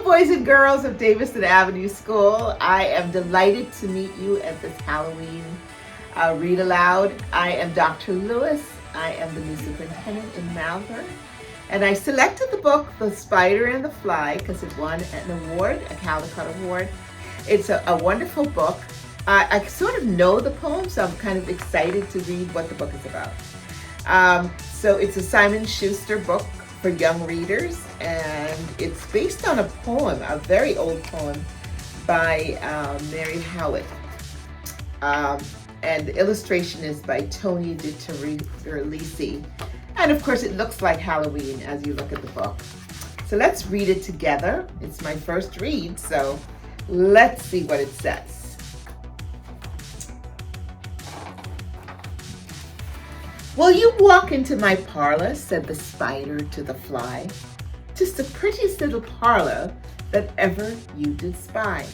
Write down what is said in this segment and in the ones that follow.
boys and girls of Davison Avenue School. I am delighted to meet you at this Halloween read aloud. I am Dr. Lewis. I am the new superintendent in Malvern. And I selected the book, The Spider and the Fly, because it won an award, a Caldecott Award. It's a wonderful book. I sort of know the poem, so I'm kind of excited to read what the book is about. So it's a Simon Schuster book for young readers, and it's based on a poem, a very old poem by Mary Howitt. And the illustration is by Tony DiTerlisi. And of course it looks like Halloween as you look at the book. So let's read it together. It's my first read, so let's see what it says. "Will you walk into my parlor?" said the spider to the fly. "'Tis the prettiest little parlor that ever you did spy.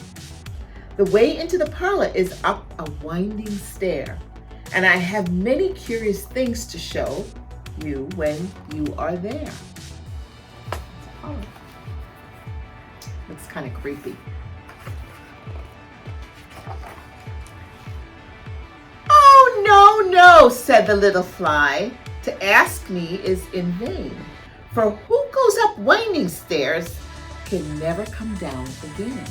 The way into the parlor is up a winding stair, and I have many curious things to show you when you are there." Oh, looks kind of creepy. "Oh, no," said the little fly. "To ask me is in vain, for who goes up winding stairs can never come down again."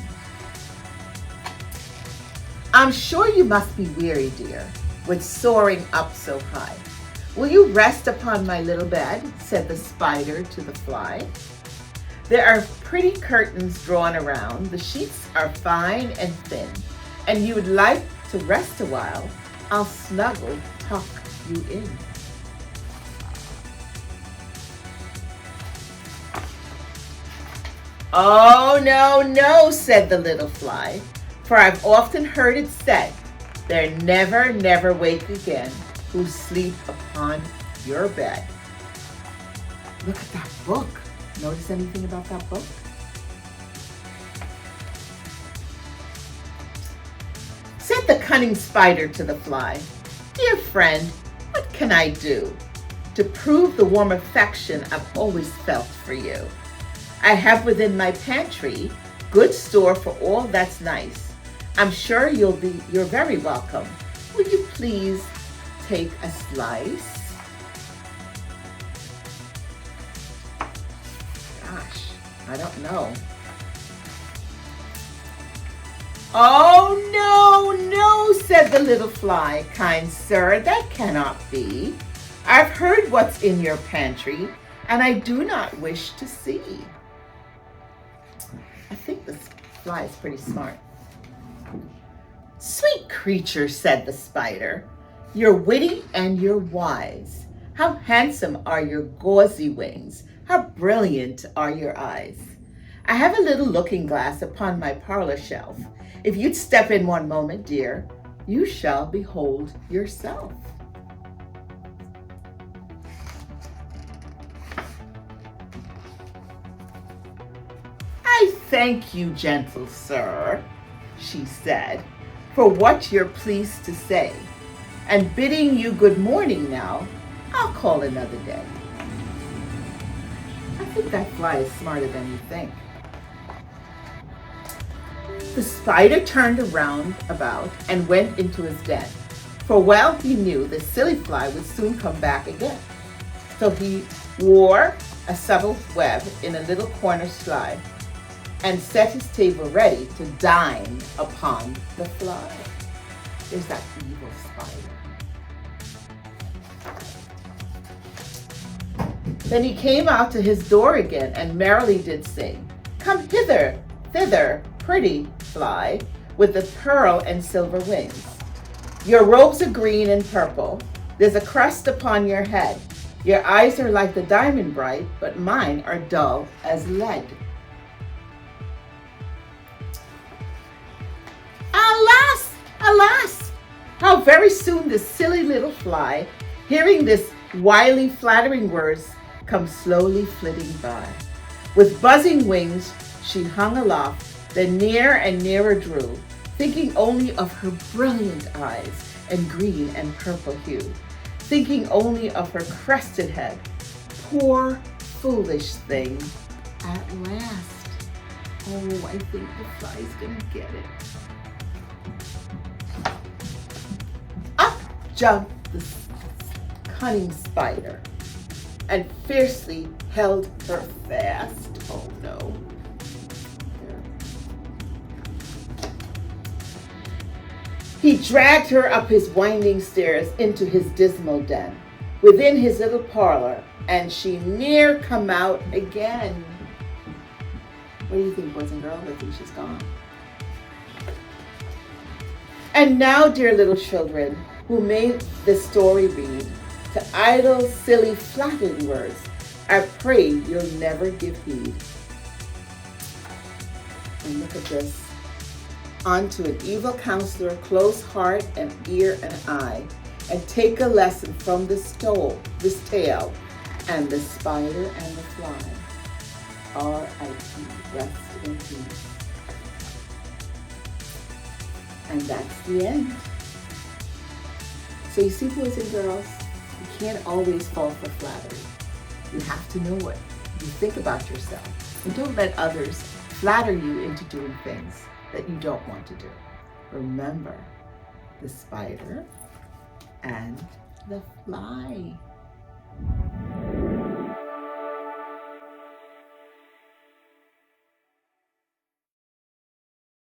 "I'm sure you must be weary, dear, with soaring up so high. Will you rest upon my little bed?" said the spider to the fly. "There are pretty curtains drawn around, the sheets are fine and thin, and you would like to rest a while, I'll snuggle tuck you in." "Oh, no, no," said the little fly, "for I've often heard it said, there never wake again who sleep upon your bed." Look at that book. Notice anything about that book? Said the cunning spider to the fly, "Dear friend, what can I do to prove the warm affection I've always felt for you? I have within my pantry good store for all that's nice. I'm sure you're very welcome. Will you please take a slice?" Gosh, I don't know. "Oh, no, said the little fly. "Kind sir, that cannot be. I've heard what's in your pantry, and I do not wish to see." I think this fly is pretty smart. "Sweet creature," said the spider, "you're witty and you're wise. How handsome are your gauzy wings. How brilliant are your eyes. I have a little looking glass upon my parlor shelf. If you'd step in one moment, dear, you shall behold yourself." "I thank you, gentle sir," she said, "for what you're pleased to say, and bidding you good morning now, I'll call another day." I think that fly is smarter than you think. The spider turned around about and went into his den, for well he knew the silly fly would soon come back again. So he wore a subtle web in a little corner slide and set his table ready to dine upon the fly. There's that evil spider. Then he came out to his door again and merrily did sing, "Come hither, thither, pretty fly, with the pearl and silver wings. Your robes are green and purple. There's a crust upon your head. Your eyes are like the diamond bright, but mine are dull as lead." Alas, alas, how very soon the silly little fly, hearing this wily flattering words, come slowly flitting by. With buzzing wings she hung aloft, then near and nearer drew, thinking only of her brilliant eyes and green and purple hue, thinking only of her crested head. Poor foolish thing, at last Oh, I think the fly's gonna get it. Up jumped the cunning spider and fiercely held her fast. Oh no. He dragged her up his winding stairs into his dismal den, within his little parlor, and she ne'er come out again. What do you think, boys and girls? I think she's gone. And now, dear little children, who made this story read, to idle, silly, flattering words, I pray you'll never give heed. And look at this. Unto an evil counselor, close heart and ear and eye, and take a lesson from this tale, and the spider and the fly. R.I.P. Rest in peace. And that's the end. So you see, boys and girls, you can't always fall for flattery. You have to know what you think about yourself. And don't let others flatter you into doing things that you don't want to do. Remember the spider and the fly.